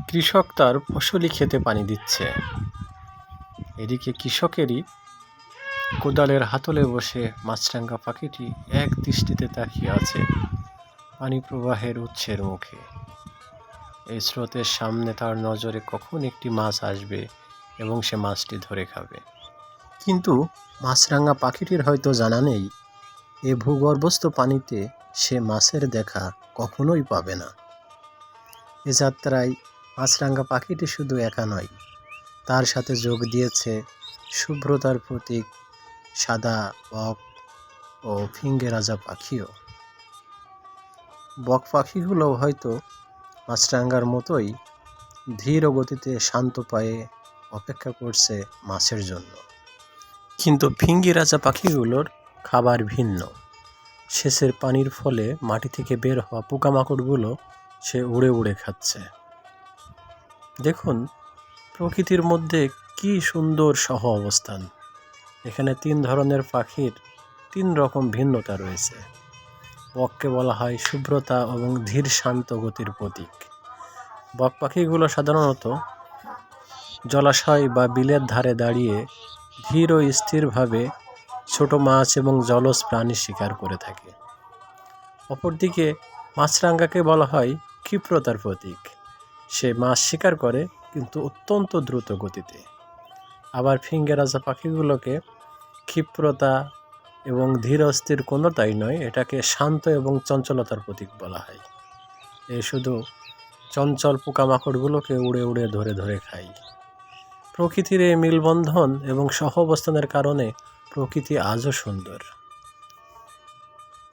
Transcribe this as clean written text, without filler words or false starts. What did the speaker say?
কৃষক তার ফসলি ক্ষেতে পানি দিচ্ছে। এদিকে কৃষকেরই কোদালের হাতলে বসে মাছরাঙা পাখিটি এক দৃষ্টিতে তাকিয়ে আছে পানি প্রবাহের উৎসের মুখে। এই স্রোতের সামনে তার নজরে কখন একটি মাছ আসবে এবং সে মাছটি ধরে খাবে। কিন্তু মাছরাঙা পাখিটির হয়তো জানা নেই এ ভূগর্ভস্থ পানিতে সে মাছের দেখা কখনোই পাবে না। এ যাত্রায় মাছরাঙা পাখিটি শুধু একা নয়, তার সাথে যোগ দিয়েছে শুভ্রতার প্রতীক সাদা বক ও ফিঙে রাজা পাখিও। বক পাখিগুলো হয়তো মাছরাঙার মতোই ধীর গতিতে শান্ত পায়ে অপেক্ষা করছে মাছের জন্য। কিন্তু ফিঙে রাজা পাখিগুলোর খাবার ভিন্ন। সেচের পানির ফলে মাটি থেকে বের হওয়া পোকামাকড়গুলো সে উড়ে উড়ে খাচ্ছে। দেখুন প্রকৃতির মধ্যে কি সুন্দর সহ অবস্থান। এখানে 3 ধরনের পাখির 3 রকম ভিন্নতা রয়েছে। বককে বলা হয় শুভ্রতা এবং ধীর শান্ত গতির প্রতীক। বক পাখিগুলো সাধারণত জলাশয় বা বিলের ধারে দাঁড়িয়ে ধীর ও স্থিরভাবে ছোট মাছ এবং জলজ প্রাণী শিকার করে থাকে। অপরদিকে মাছরাঙাকে বলা হয় ক্ষিপ্রতার প্রতীক। সে মাছ শিকার করে কিন্তু অত্যন্ত দ্রুত গতিতে। আবার ফিঙে রাজা পাখিগুলোকে ক্ষিপ্রতা এবং ধীর স্থির কোনোটাই নয়, এটাকে শান্ত এবং চঞ্চলতার প্রতীক বলা হয়। এ শুধু চঞ্চল পোকামাকড়গুলোকে উড়ে উড়ে ধরে ধরে খায়। প্রকৃতির এই মেলবন্ধন এবং সহ অবস্থানের কারণে প্রকৃতি আজও সুন্দর।